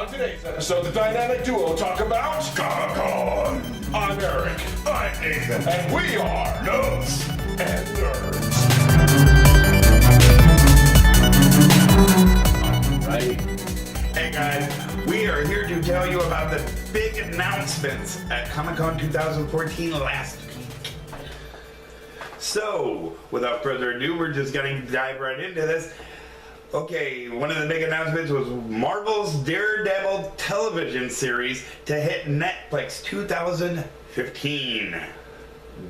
On today's episode, the dynamic duo talk about Comic-Con. I'm Eric. I'm Nathan. And we are Nuts and Nerds. Right. Hey guys, we are here to tell you about the big announcements at Comic-Con 2014 last week. So, without further ado, we're just going to dive right into this. Okay, one of the big announcements was Marvel's Daredevil television series to hit Netflix 2015.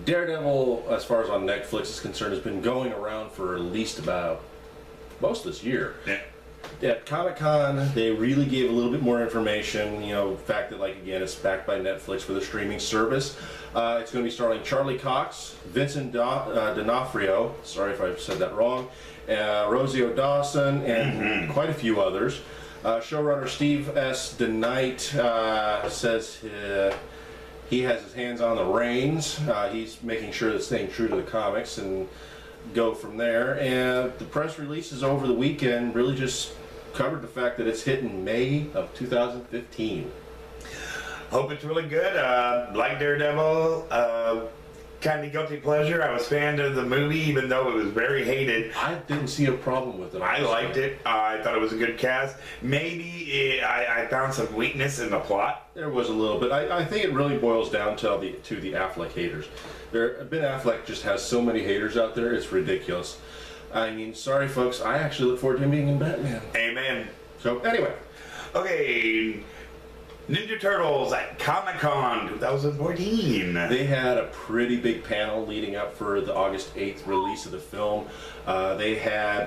Daredevil, as far as on Netflix is concerned, has been going around for at least about most of this year. Yeah. At Comic-Con, they really gave a little bit more information. You know, the fact that, like, again, it's backed by Netflix with a streaming service. It's going to be starring Charlie Cox, Vincent D'Onofrio, sorry if I said that wrong, Rosie O'Dawson, and quite a few others. Showrunner Steve S. DeKnight says he has his hands on the reins. He's making sure that staying true to the comics and go from there. And the press releases over the weekend really just covered the fact that it's hitting May of 2015. Hope it's really good. Like Daredevil, kind of guilty pleasure. I was a fan of the movie, even though it was very hated. I didn't see a problem with it. I liked it. I thought it was a good cast. Maybe I found some weakness in the plot. There was a little bit. I think it really boils down to the Affleck haters. Ben Affleck just has so many haters out there, it's ridiculous. I mean, sorry folks, I actually look forward to him being in Batman. Amen. So anyway. Okay, Ninja Turtles at Comic-Con 2014. They had a pretty big panel leading up for the August 8th release of the film. They had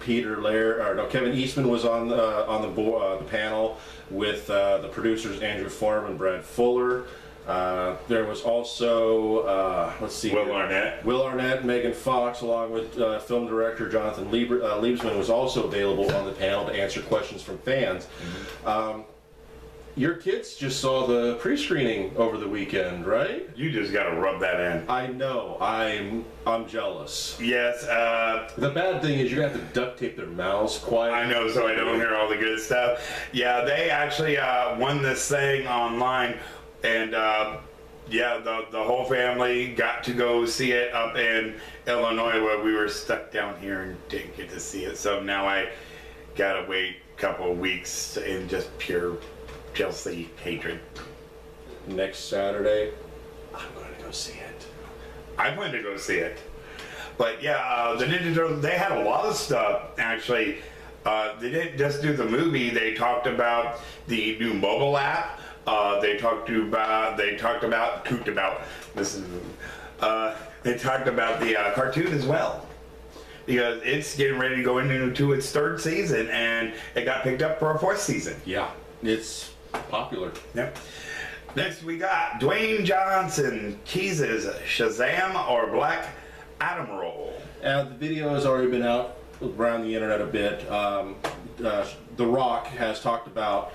Kevin Eastman was on the panel with the producers Andrew Farm and Brad Fuller. There was also, Will Arnett, Megan Fox, along with film director Jonathan Liebesman was also available on the panel to answer questions from fans. Your kids just saw the pre-screening over the weekend, right? You just gotta rub that in. I know. I'm jealous. Yes. The bad thing is you're gonna have to duct tape their mouths quiet. I know, so I don't hear all the good stuff. Yeah, they actually won this thing online, and the whole family got to go see it up in Illinois, where we were stuck down here and didn't get to see it. So now I gotta wait a couple of weeks in just pure Chelsea hatred. Next Saturday, I'm going to go see it. I plan to go see it. But yeah, the Ninja Turtles, they had a lot of stuff, actually. They didn't just do the movie, they talked about the new mobile app. They talked about the cartoon as well, because it's getting ready to go into its third season, and it got picked up for a fourth season. Yeah, it's popular. Yep. Next we got Dwayne Johnson teases Shazam or Black Adam role. The video has already been out around the internet a bit. The Rock has talked about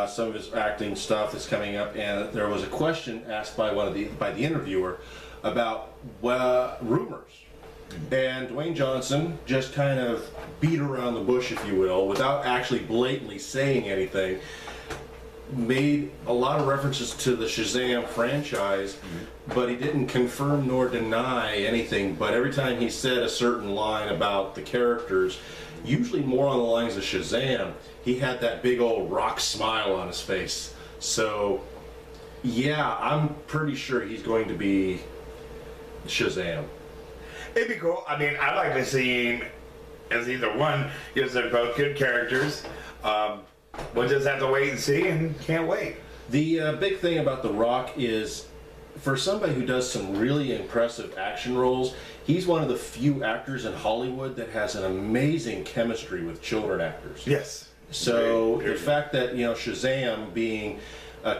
some of his acting stuff that's coming up, and there was a question asked by the interviewer about rumors. And Dwayne Johnson just kind of beat around the bush, if you will, without actually blatantly saying anything. Made a lot of references to the Shazam franchise, but he didn't confirm nor deny anything. But every time he said a certain line about the characters, usually more on the lines of Shazam, he had that big old rock smile on his face. So, yeah, I'm pretty sure he's going to be Shazam. It'd be cool. I mean, I'd like to see him as either one, because they're both good characters. We'll just have to wait and see, and can't wait. The big thing about The Rock is, for somebody who does some really impressive action roles, he's one of the few actors in Hollywood that has an amazing chemistry with children actors. Yes. So the fact that, Shazam being the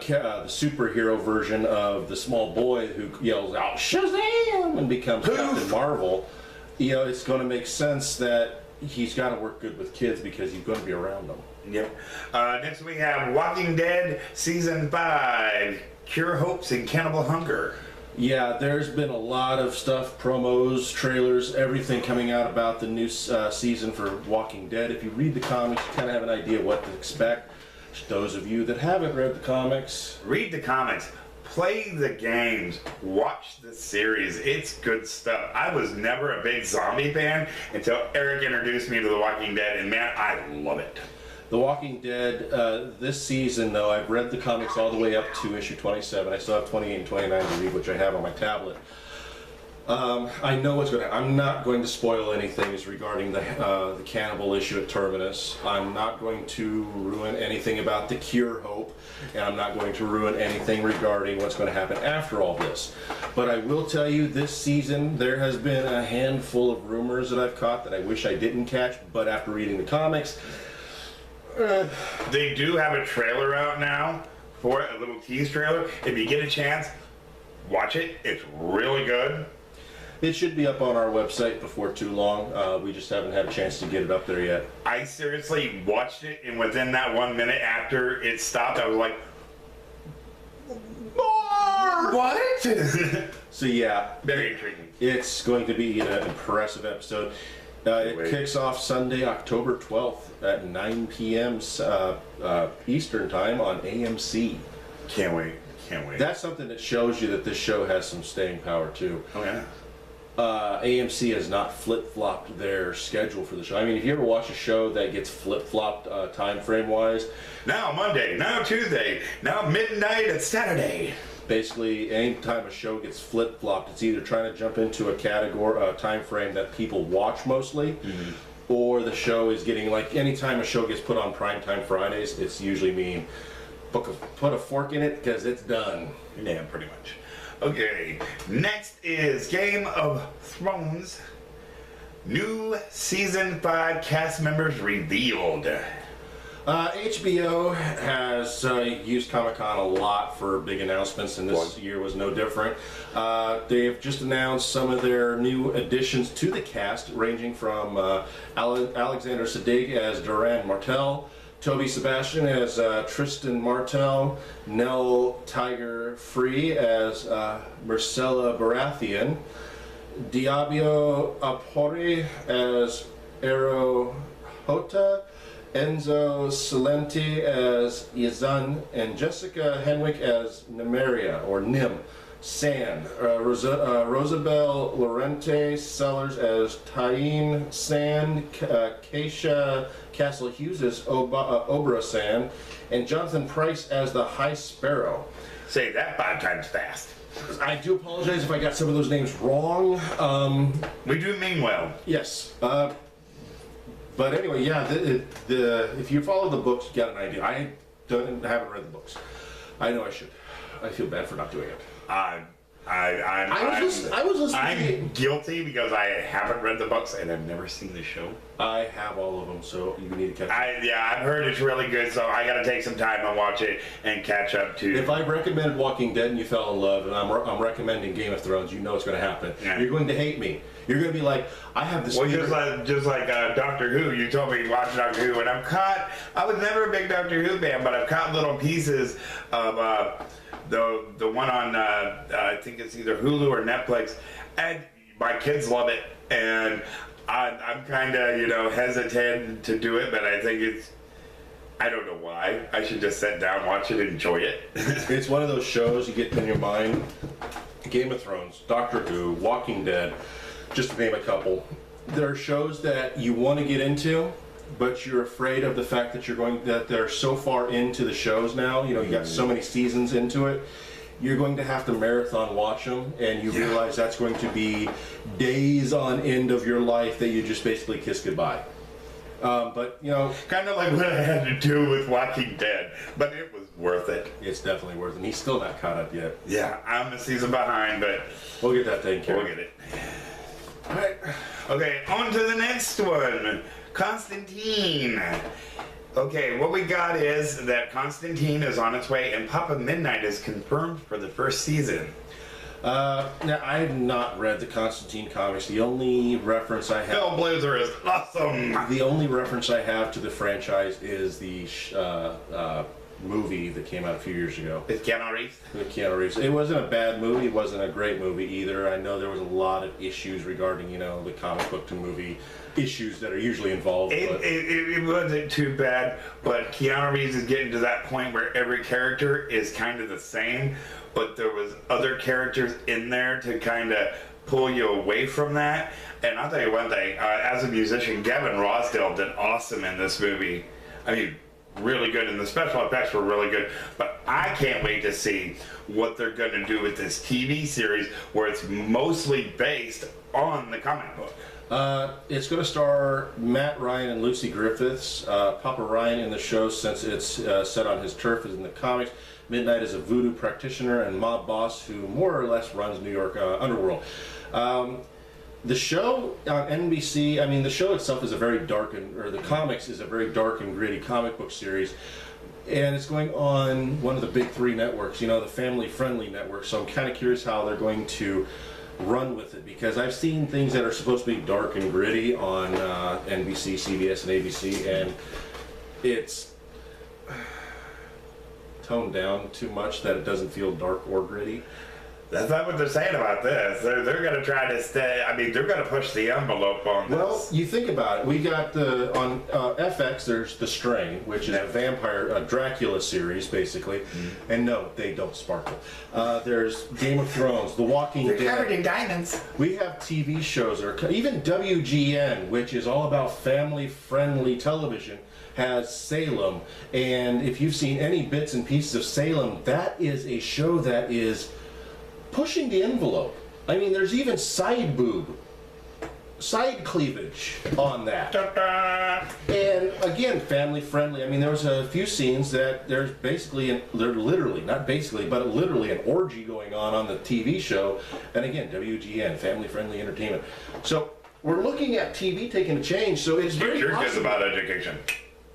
superhero version of the small boy who yells out Shazam and becomes Captain Marvel, it's going to make sense that he's got to work good with kids because he's going to be around them. Yep. Next we have Walking Dead Season 5, Cure Hopes and Cannibal Hunger. Yeah, there's been a lot of stuff, promos, trailers, everything coming out about the new season for Walking Dead. If you read the comics, you kind of have an idea what to expect. Those of you that haven't read the comics, read the comics, play the games, watch the series. It's good stuff. I was never a big zombie fan until Eric introduced me to The Walking Dead, and man, I love it. The Walking Dead, this season, though, I've read the comics all the way up to issue 27. I still have 28 and 29 to read, which I have on my tablet. I know what's going to happen. I'm not going to spoil anything as regarding the cannibal issue at Terminus. I'm not going to ruin anything about the Cure Hope, and I'm not going to ruin anything regarding what's going to happen after all this. But I will tell you, this season, there has been a handful of rumors that I've caught that I wish I didn't catch, but after reading the comics... They do have a trailer out now for it, a little tease trailer. If you get a chance, watch it. It's really good. It should be up on our website before too long. We just haven't had a chance to get it up there yet. I seriously watched it, and within that 1 minute after it stopped, I was like, more! What? So yeah, very intriguing. It's going to be an impressive episode. It kicks off Sunday, October 12th at 9 p.m. Eastern Time on AMC. Can't wait. Can't wait. That's something that shows you that this show has some staying power, too. Oh, yeah. AMC has not flip-flopped their schedule for the show. I mean, if you ever watch a show that gets flip-flopped time frame-wise... Now Monday, now Tuesday, now midnight at Saturday. Basically, any time a show gets flip-flopped, it's either trying to jump into a category, time frame that people watch mostly, or the show is getting, like, any time a show gets put on primetime Fridays, it's usually mean put a fork in it because it's done. Yeah, pretty much. Okay, next is Game of Thrones. New Season 5 cast members revealed. HBO has used Comic-Con a lot for big announcements, and this year was no different. They've just announced some of their new additions to the cast, ranging from Alexander Siddig as Doran Martell, Toby Sebastian as Tristan Martell, Nell Tiger Free as Marcella Baratheon, Diablo Apori as Ero Hota, Enzo Salenti as Yazan, and Jessica Henwick as Nymeria, or Nim San. Rosabelle Lorente Sellers as Tyene Sand, Keisha Castle Hughes as Obra San, and Jonathan Price as the High Sparrow. Say that 5 times fast. I do apologize if I got some of those names wrong. We do mean well. Yes. But anyway, yeah, if you follow the books, you got an idea. I haven't read the books. I know I should. I feel bad for not doing it. I'm guilty because I haven't read the books and I've never seen the show. I have all of them, so you need to catch up. I've heard it's really good, so I got to take some time and watch it and catch up too. If I recommended Walking Dead and you fell in love, and I'm recommending Game of Thrones, you know it's going to happen. Yeah. You're going to hate me. You're going to be like, I have this. Well, just like Doctor Who, you told me to watch Doctor Who, and I was never a big Doctor Who fan, but I've caught little pieces of the one on I think it's either Hulu or Netflix, and my kids love it, and I'm kind of hesitant to do it, but I think I don't know why. I should just sit down, watch it, and enjoy it. It's one of those shows you get in your mind. Game of Thrones, Doctor Who, Walking Dead, just to name a couple. There are shows that you want to get into, but you're afraid of the fact that they're so far into the shows now. You got so many seasons into it. You're going to have to marathon watch them, and you realize that's going to be days on end of your life that you just basically kiss goodbye. But kind of like what I had to do with Walking Dead, but it was worth it. It's definitely worth it. And he's still not caught up yet. Yeah, I'm a season behind, but we'll get that taken care of. We'll get it. All right. Okay, on to the next one. Constantine. Okay, what we got is that Constantine is on its way, and Papa Midnight is confirmed for the first season. Now, I have not read the Constantine comics. The only reference I have... Bill Blazer is awesome! The only reference I have to the franchise is the movie that came out a few years ago. With Keanu Reeves? With Keanu Reeves. It wasn't a bad movie. It wasn't a great movie either. I know there was a lot of issues regarding, the comic book to movie issues that are usually involved. It wasn't too bad, but Keanu Reeves is getting to that point where every character is kind of the same, but there was other characters in there to kind of pull you away from that. And I'll tell you one thing, as a musician, Gavin Rossdale did awesome in this movie. I mean, really good, and the special effects were really good, but I can't wait to see what they're going to do with this TV series where it's mostly based on the comic book. It's going to star Matt Ryan and Lucy Griffiths. Papa Ryan in the show, since it's set on his turf, is in the comics. Midnight is a voodoo practitioner and mob boss who more or less runs New York underworld. The show on NBC, the show itself is a very dark, the comics is a very dark and gritty comic book series. And it's going on one of the big three networks, the family-friendly network. So I'm kind of curious how they're going to run with it, because I've seen things that are supposed to be dark and gritty on NBC, CBS, and ABC, and it's toned down too much that it doesn't feel dark or gritty. That's not what they're saying about this. They're going to try to stay. They're going to push the envelope on this. Well, you think about it. We got on FX. There's The Strain, which is a vampire Dracula series, basically. Mm-hmm. And no, they don't sparkle. There's Game of Thrones, The Walking Dead. They're covered in diamonds. We have TV shows, even WGN, which is all about family-friendly television, has Salem. And if you've seen any bits and pieces of Salem, that is a show that is pushing the envelope. There's even side cleavage on that. And again, family friendly. There was a few scenes that there's literally an orgy going on the TV show. And again, WGN, family friendly entertainment. So we're looking at TV taking a change. So it's very You're possible. good about education.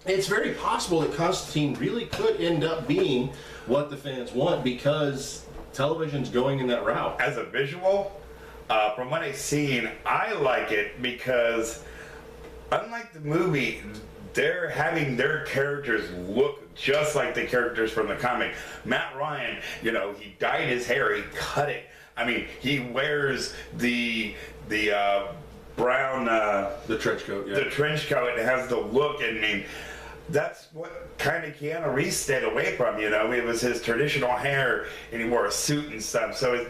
It's very possible that Constantine really could end up being what the fans want, because television's going in that route. As a visual, from what I've seen, I like it because, unlike the movie, they're having their characters look just like the characters from the comic. Matt Ryan, he dyed his hair, he cut it. He wears the brown... the trench coat, yeah. The trench coat, it has the look, and that's what kind of Keanu Reeves stayed away from, It was his traditional hair, and he wore a suit and stuff, so it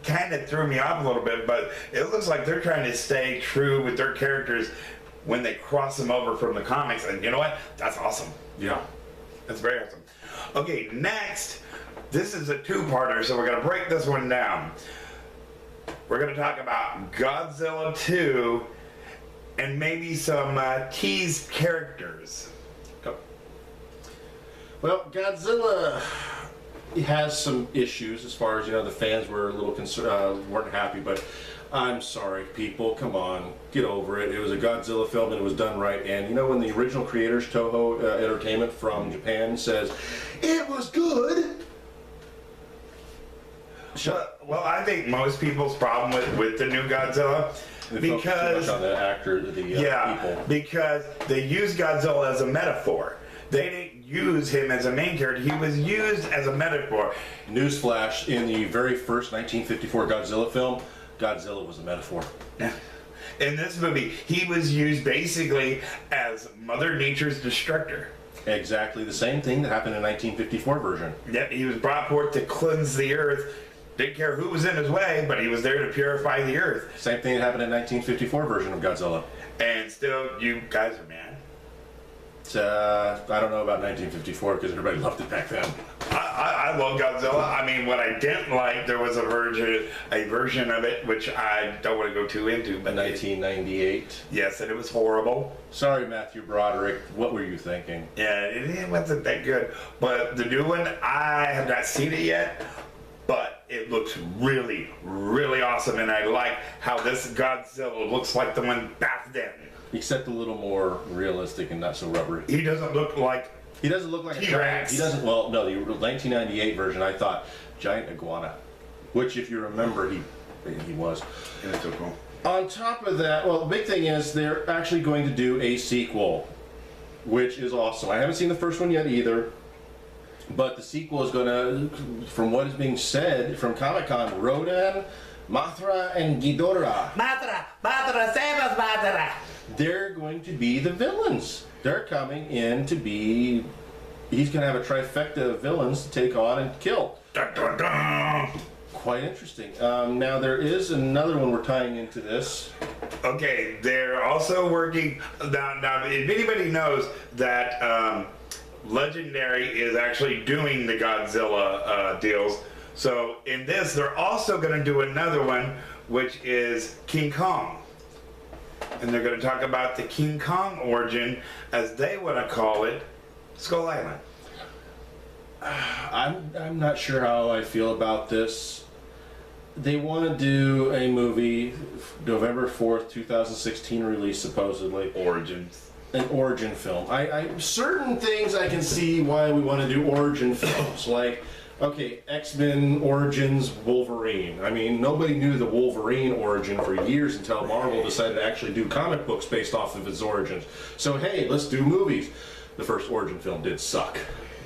kind of threw me off a little bit, but it looks like they're trying to stay true with their characters when they cross them over from the comics, and you know what? That's awesome. Yeah. That's very awesome. Okay, next, this is a two-parter, so we're going to break this one down. We're going to talk about Godzilla 2 and maybe some teased characters. Well, Godzilla has some issues as far as, the fans were a little weren't happy, but I'm sorry, people, come on, get over it. It was a Godzilla film and it was done right. And when the original creators, Toho Entertainment from Japan, says, it was good. Well, I think most people's problem with the new Godzilla, because on the actor, people. Because they use Godzilla as a metaphor. They didn't use him as a main character. He was used as a metaphor. Newsflash, in the very first 1954 Godzilla film, Godzilla was a metaphor. In this movie, he was used basically as Mother Nature's destructor. Exactly the same thing that happened in the 1954 version. Yep, he was brought forth to cleanse the earth. Didn't care who was in his way, but he was there to purify the earth. Same thing that happened in the 1954 version of Godzilla. And still, you guys are mad. I don't know about 1954 because everybody loved it back then. I love Godzilla. What I didn't like, there was a version of it which I don't want to go too into. But 1998. Yes, and it was horrible. Sorry, Matthew Broderick. What were you thinking? Yeah, it wasn't that good. But the new one, I have not seen it yet. But it looks really, really awesome, and I like how this Godzilla looks like the one back then. Except a little more realistic and not so rubbery. He doesn't look like a giant. He doesn't. Well, no, the 1998 version, I thought giant iguana, which, if you remember, he was. And it's so cool. On top of that, well, the big thing is they're actually going to do a sequel, which is awesome. I haven't seen the first one yet either. But the sequel is going to, from what is being said from Comic-Con, Rodan, Mothra, and Ghidorah. Mothra, save us, Mothra! They're going to be the villains. They're coming in to be... He's going to have a trifecta of villains to take on and kill. Dun, dun, dun. Quite interesting. Now, there is another one we're tying into this. Okay, they're also working... Now, if anybody knows that Legendary is actually doing the Godzilla deals, so in this, they're also going to do another one, which is King Kong. And they're going to talk about the King Kong origin, as they want to call it, Skull Island. I'm not sure how I feel about this. They want to do a movie, November 4th, 2016 release, supposedly. Origins. An origin film. Certain things I can see why we want to do origin films, like, okay, X-Men Origins Wolverine. I mean, nobody knew the Wolverine origin for years until Marvel decided to actually do comic books based off of its origins. So, hey, let's do movies. The first origin film did suck.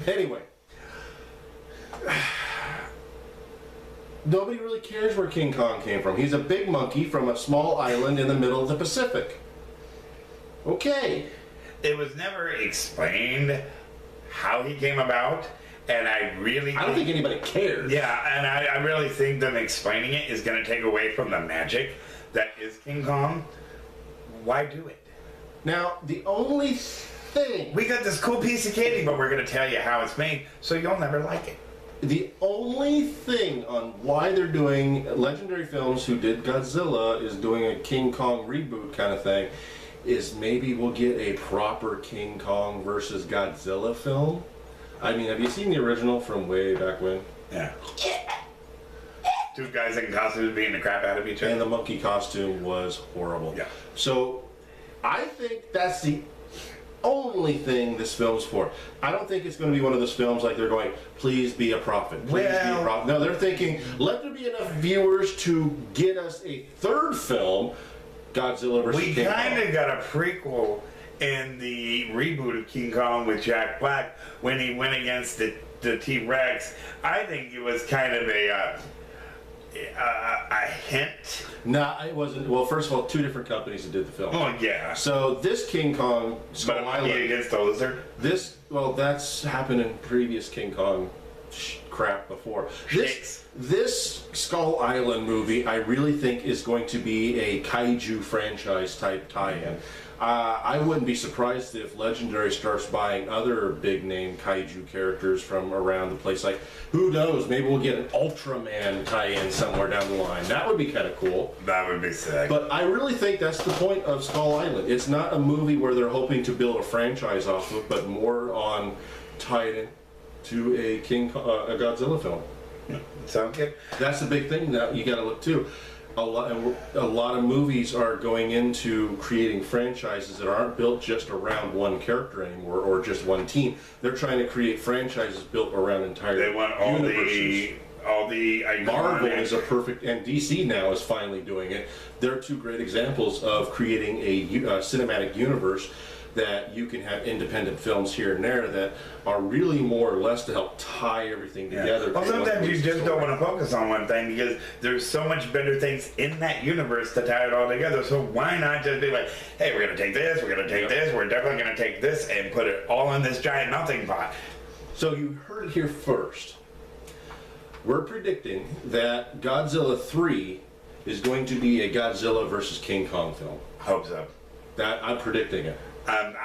Anyway. Nobody really cares where King Kong came from. He's a big monkey from a small island in the middle of the Pacific. Okay. It was never explained how he came about, and I don't think anybody cares. Yeah, and I really think them explaining it is going to take away from the magic that is King Kong. Why do it? Now, the only thing... We got this cool piece of candy, but we're going to tell you how it's made, so you'll never like it. The only thing on why they're doing Legendary Films, who did Godzilla, is doing a King Kong reboot kind of thing, is maybe we'll get a proper King Kong versus Godzilla film. I mean, have you seen the original from way back when? Yeah. Two guys in costumes beating the crap out of each other. And the monkey costume was horrible. Yeah. So, I think that's the only thing this film's for. I don't think it's going to be one of those films like they're going, please be a prophet, please be a prophet. No, they're thinking, let there be enough viewers to get us a third film, Godzilla vs. King Kong. We kind of got a prequel in the reboot of King Kong with Jack Black when he went against the T-Rex. I think it was kind of a hint. No, it wasn't. Well, first of all, two different companies that did the film. Oh, yeah. So this King Kong, Skull Island against the lizard? That's happened in previous King Kong crap before. This Skull Island movie, I really think, is going to be a kaiju franchise type tie-in. I wouldn't be surprised if Legendary starts buying other big name kaiju characters from around the place. Like, who knows, maybe we'll get an Ultraman tie-in somewhere down the line. That would be kind of cool. That would be sick. But I really think that's the point of Skull Island. It's not a movie where they're hoping to build a franchise off of, but more on tied in to a Godzilla film. Sounds good. That's the big thing that you got to look to. A lot of movies are going into creating franchises that aren't built just around one character anymore or just one team. They're trying to create franchises built around entire universes. They want all the iconic. Marvel is a perfect, and DC now is finally doing it. They're two great examples of creating a cinematic universe that you can have independent films here and there that are really more or less to help tie everything together. Well, sometimes you just don't want to focus on one thing because there's so much better things in that universe to tie it all together. So why not just be like, hey, we're going to take this, we're going to take this, we're definitely going to take this and put it all in this giant melting pot. So you heard it here first. We're predicting that Godzilla 3 is going to be a Godzilla versus King Kong film. Hope so. I'm predicting it. And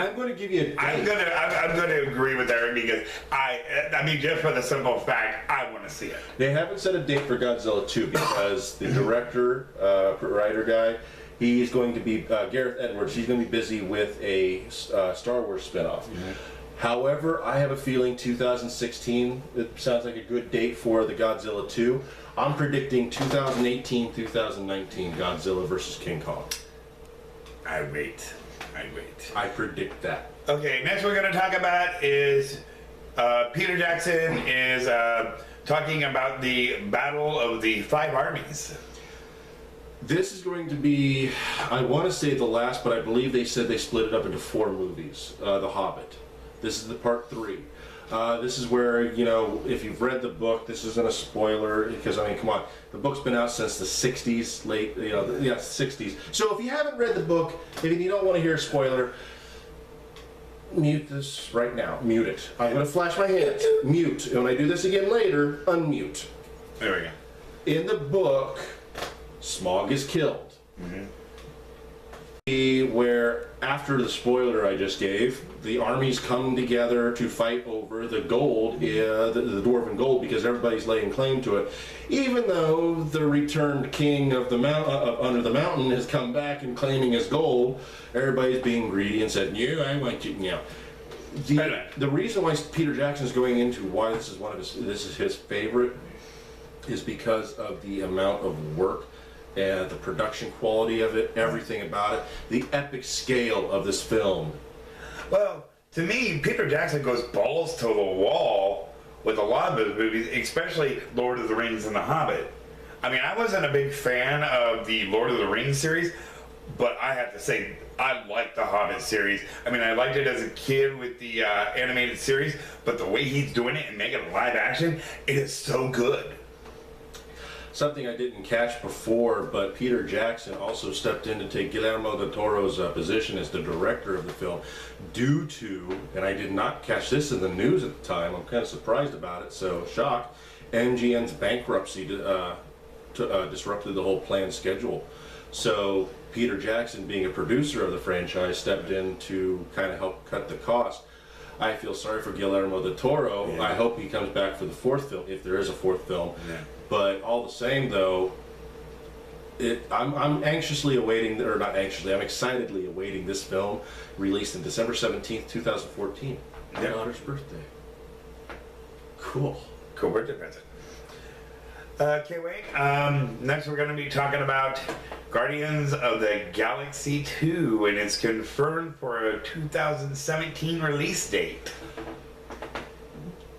I'm going to give you a date. I'm going to agree with Eric because I mean, just for the simple fact, I want to see it. They haven't set a date for Godzilla 2 because the director, writer guy, he's going to be, Gareth Edwards, he's going to be busy with a Star Wars spinoff. Mm-hmm. However, I have a feeling 2016, it sounds like a good date for the Godzilla 2. I'm predicting 2018, 2019 Godzilla versus King Kong. I wait. I predict that. Okay, next we're going to talk about is Peter Jackson is talking about the Battle of the Five Armies. This is going to be, I want to say the last, but I believe they said they split it up into 4 movies. The Hobbit. This is the part 3. This is where, you know, if you've read the book, this isn't a spoiler, because, I mean, come on, the book's been out since the 60s, late, you know, yeah, 60s. So if you haven't read the book, if you don't want to hear a spoiler, mute this right now. Mute it. I'm going to flash my hands. Mute. And when I do this again later, unmute. There we go. In the book, Smaug is killed. Where after the spoiler I just gave, the armies come together to fight over the gold, the dwarven gold, because everybody's laying claim to it. Even though the returned king of the under the mountain has come back and claiming his gold, everybody's being greedy and said, "No, I want you." You know, the reason why Peter Jackson's going into why this is his favorite is because of the amount of work and the production quality of it, everything about it, the epic scale of this film. Well, to me, Peter Jackson goes balls to the wall with a lot of his movies, especially Lord of the Rings and The Hobbit. I mean, I wasn't a big fan of the Lord of the Rings series, but I have to say, I like the Hobbit series. I mean, I liked it as a kid with the animated series, but the way he's doing it and making it live action, it is so good. Something I didn't catch before, but Peter Jackson also stepped in to take Guillermo del Toro's position as the director of the film due to, and I did not catch this in the news at the time, I'm kind of surprised about it, so shocked, MGM's bankruptcy disrupted the whole planned schedule. So Peter Jackson, being a producer of the franchise, stepped in to kind of help cut the cost. I feel sorry for Guillermo del Toro. Yeah. I hope he comes back for the 4th film, if there is a 4th film. Yeah. But all the same, though, I'm anxiously awaiting, or not anxiously, I'm excitedly awaiting this film, released on December 17th, 2014. My daughter's birthday. Cool. Cool birthday present. Can't wait. Next we're going to be talking about Guardians of the Galaxy 2, and it's confirmed for a 2017 release date.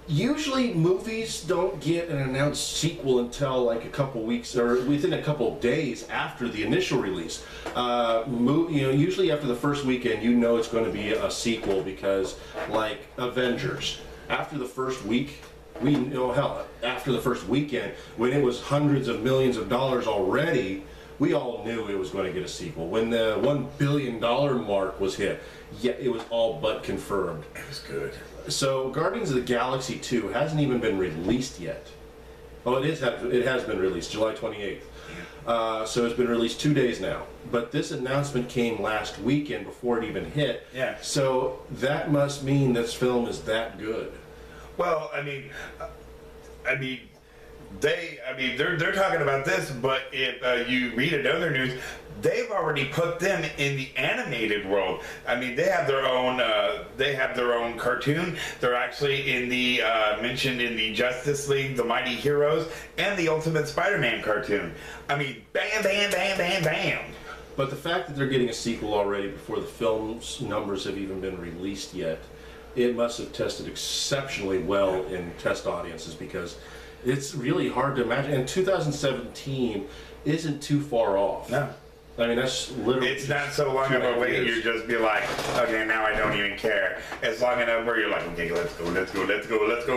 Usually movies don't get an announced sequel until like a couple weeks or within a couple of days after the initial release. Usually after the first weekend, you know it's going to be a sequel, because like Avengers, after the first week, we know, hell, after the first weekend, when it was hundreds of millions of dollars already, we all knew it was going to get a sequel. When the $1 billion mark was hit, yeah, it was all but confirmed. It was good. So Guardians of the Galaxy 2 hasn't even been released yet. Oh, it has been released, July 28th. So it's been released 2 days now. But this announcement came last weekend before it even hit. Yeah. So that must mean this film is that good. Well, they're talking about this, but if you read another news, they've already put them in the animated world. I mean, they have their own cartoon. They're actually in the mentioned in the Justice League, the Mighty Heroes, and the Ultimate Spider-Man cartoon. I mean, bam, bam, bam, bam, bam. But the fact that they're getting a sequel already before the film's numbers have even been released yet, it must have tested exceptionally well in test audiences, because it's really hard to imagine. And 2017 isn't too far off. No. I mean, that's literally... It's not so long of a wait, you just be like, okay, now I don't even care. It's long enough where you're like, okay, let's go,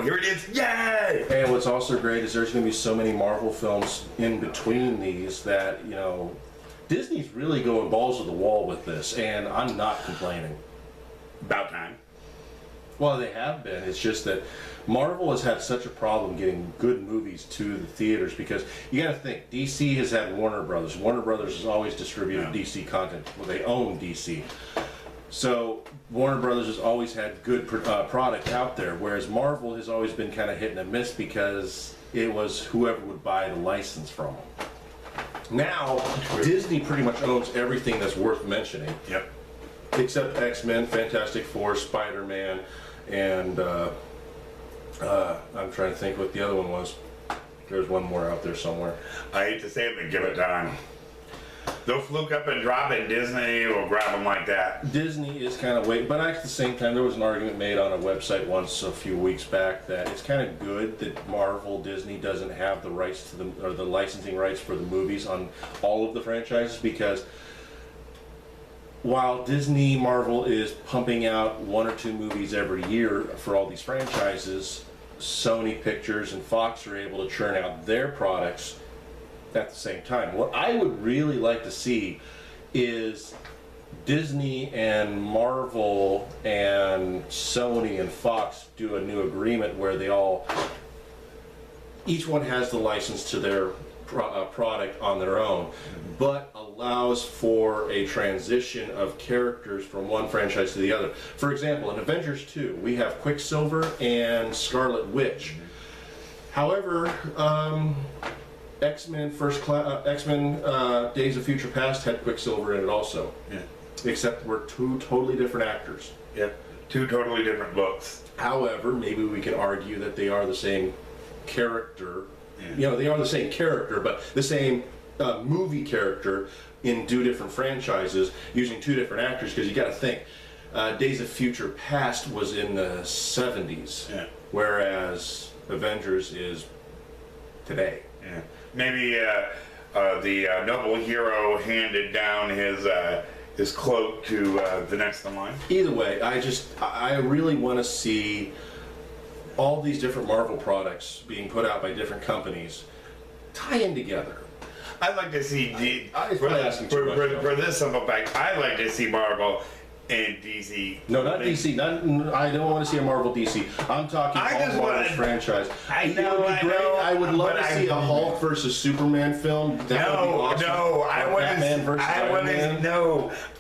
here it is, yay! And what's also great is there's going to be so many Marvel films in between these that, you know, Disney's really going balls to the wall with this, and I'm not complaining. About time. Well, they have been. It's just that Marvel has had such a problem getting good movies to the theaters, because you got to think, DC has had Warner Brothers. Warner Brothers has always distributed DC content. Well, they own DC. So Warner Brothers has always had good product out there, whereas Marvel has always been kind of hit and miss, because it was whoever would buy the license from them. Now, Disney pretty much owns everything that's worth mentioning. Yep. Except X-Men, Fantastic Four, Spider-Man, and I'm trying to think what the other one was. There's one more out there somewhere. I hate to say it, but give it time. They'll fluke up and drop it. Disney will grab them like that. Disney is kind of waiting, but at the same time, there was an argument made on a website once a few weeks back that it's kind of good that Disney doesn't have the rights to the licensing rights for the movies on all of the franchises, because while Disney Marvel is pumping out 1 or 2 movies every year for all these franchises, Sony Pictures and Fox are able to churn out their products at the same time. What I would really like to see is Disney and Marvel and Sony and Fox do a new agreement where they each one has the license to their product on their own, but allows for a transition of characters from one franchise to the other. For example, in Avengers 2, we have Quicksilver and Scarlet Witch. However, X-Men Days of Future Past had Quicksilver in it also. Yeah. Except we're 2 totally different actors. Yeah. 2 totally different looks. However, maybe we can argue that they are the same character. Yeah. You know, they are the same character, but the same movie character in 2 different franchises using 2 different actors, because you got to think, Days of Future Past was in the 70s, whereas Avengers is today. Yeah. Maybe the noble hero handed down his cloak to the next in line. Either way, I really want to see all these different Marvel products being put out by different companies tie in together. I'd like to see for this simple fact, I'd like to see Marvel and DC. No, not DC. I don't want to see a Marvel DC. I'm talking all Marvel's franchise. I It would be great. I would love to see a Hulk versus Superman film. That would be awesome.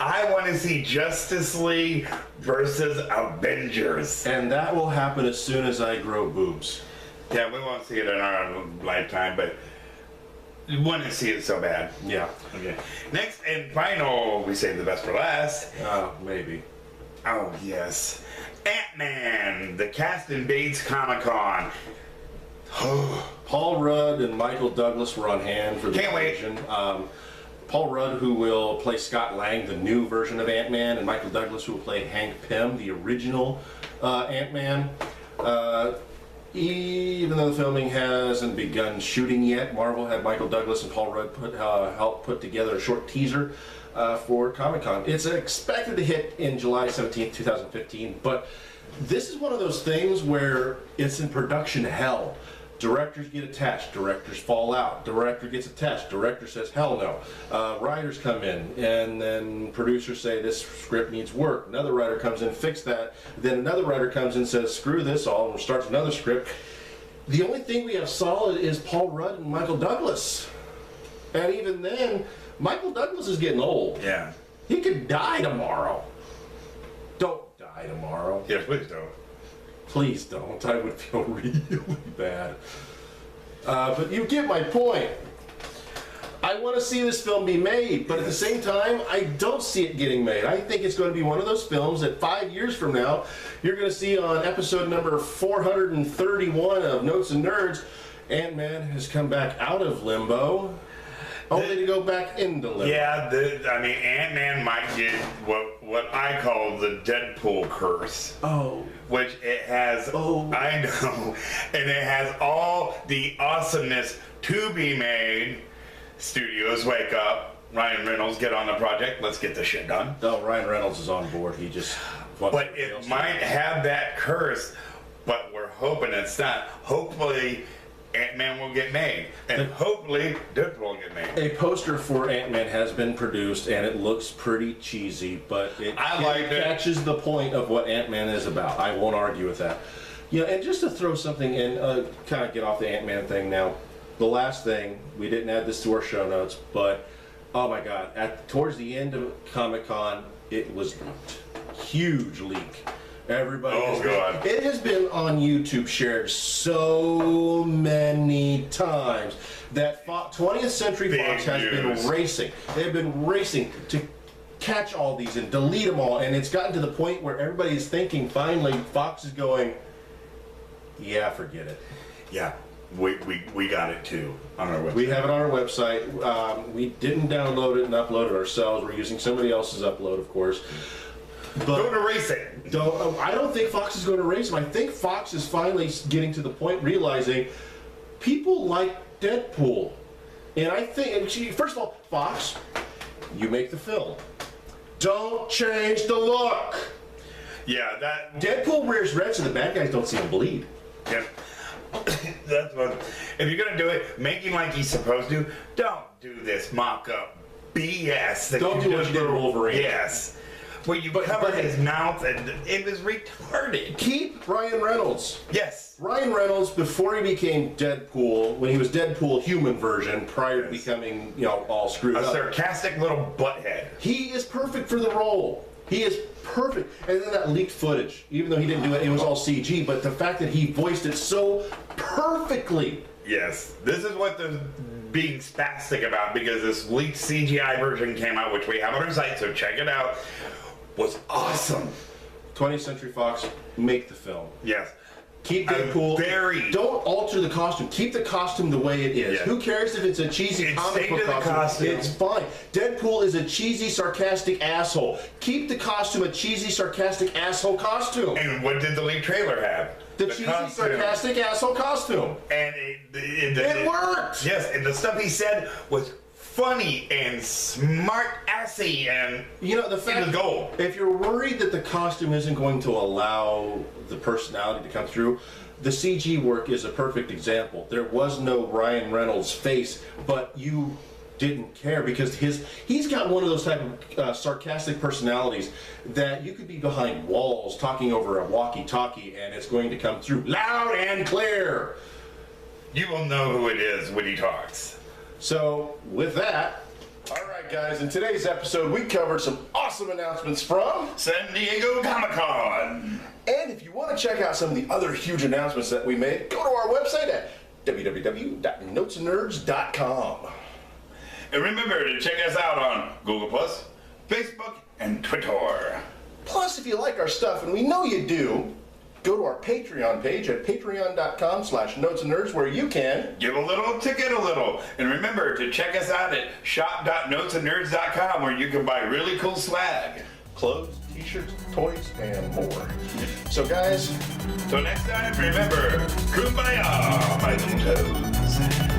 I want to see Justice League versus Avengers. And that will happen as soon as I grow boobs. Yeah, we won't see it in our lifetime, but we want to see it so bad. Yeah. Okay. Next and final, we saved the best for last. Maybe. Oh, yes. AntMan, the cast in Bates Comic-Con. Paul Rudd and Michael Douglas were on hand for the occasion. Paul Rudd, who will play Scott Lang, the new version of Ant-Man, and Michael Douglas, who will play Hank Pym, the original Ant-Man. Even though the filming hasn't begun shooting yet, Marvel had Michael Douglas and Paul Rudd help put together a short teaser for Comic-Con. It's expected to hit in July 17th, 2015, but this is one of those things where it's in production hell. Directors get attached, directors fall out, director gets attached, director says hell no. Writers come in, and then producers say this script needs work. Another writer comes in, fix that. Then another writer comes in and says screw this all, and starts another script. The only thing we have solid is Paul Rudd and Michael Douglas. And even then, Michael Douglas is getting old. Yeah. He could die tomorrow. Don't die tomorrow. Yeah, please don't. Please don't. I would feel really bad. But you get my point. I want to see this film be made, but at the same time, I don't see it getting made. I think it's going to be one of those films that 5 years from now, you're going to see on episode number 431 of Notes and Nerds, Ant-Man has come back out of limbo, only to go back into limbo. Yeah, Ant-Man might get what I call the Deadpool curse. Oh. Which it has, I know, and it has all the awesomeness to be made. Studios wake up, Ryan Reynolds get on the project, let's get the shit done. Oh, Ryan Reynolds is on board, he just... But it might have that curse, but we're hoping it's not. Hopefully, Ant-Man will get made, and hopefully Deadpool will get made. A poster for Ant-Man has been produced, and it looks pretty cheesy, but it catches the point of what Ant-Man is about. I won't argue with that. Yeah, and just to throw something in, kind of get off the Ant-Man thing now. The last thing, we didn't add this to our show notes, but oh my God, towards the end of Comic-Con, it was huge leak. Everybody. God. It has been on YouTube shared so many times that 20th Century Fox has been racing. They've been racing to catch all these and delete them all, and it's gotten to the point where everybody is thinking finally Fox is going, yeah, forget it. Yeah. We got it too on our website. We have it on our website. We didn't download it and upload it ourselves. We're using somebody else's upload, of course. But don't erase it. I don't think Fox is going to erase them. I think Fox is finally getting to the point realizing people like Deadpool. And I think, first of all, Fox, you make the film. Don't change the look. Yeah, that. Deadpool wears red so the bad guys don't see him bleed. Yeah. That's what. If you're gonna do it, make him like he's supposed to. Don't do this mock-up BS. That Don't do what just you did to Wolverine. Yes. Where you cover his mouth and it was retarded. Keep Ryan Reynolds. Yes. Ryan Reynolds, before he became Deadpool, when he was Deadpool human version, prior to becoming, all screwed A up, sarcastic little butthead. he is perfect for the role. He is perfect. And then that leaked footage, even though he didn't do it, it was all CG, but the fact that he voiced it so perfectly. Yes. This is what they're being spastic about, because this leaked CGI version came out, which we have on our site, so check it out. Was awesome. 20th Century Fox, make the film. Yes. Keep Deadpool. Don't alter the costume. Keep the costume the way it is. Yeah. Who cares if it's a cheesy comic book costume? It's fine. Deadpool is a cheesy, sarcastic asshole. Keep the costume a cheesy, sarcastic asshole costume. And what did the leaked trailer have? The cheesy, sarcastic asshole costume. And it worked. Yes, and the stuff he said was funny and smart-assy, and the fact it was gold. If you're worried that the costume isn't going to allow the personality to come through, the CG work is a perfect example. There was no Ryan Reynolds face, but you didn't care because he's got one of those type of sarcastic personalities that you could be behind walls talking over a walkie-talkie and it's going to come through loud and clear. You will know who it is when he talks. So, with that, all right, guys, in today's episode, we covered some awesome announcements from San Diego Comic-Con. And if you want to check out some of the other huge announcements that we made, go to our website at www.notesandnerds.com. And remember to check us out on Google+, Facebook, and Twitter. Plus, if you like our stuff, and we know you do, go to our Patreon page at patreon.com/notesandnerds where you can give a little, to get a little. And remember to check us out at shop.notesandnerds.com where you can buy really cool swag. Clothes, t-shirts, toys, and more. So guys, till next time, remember, kumbaya, my little toes.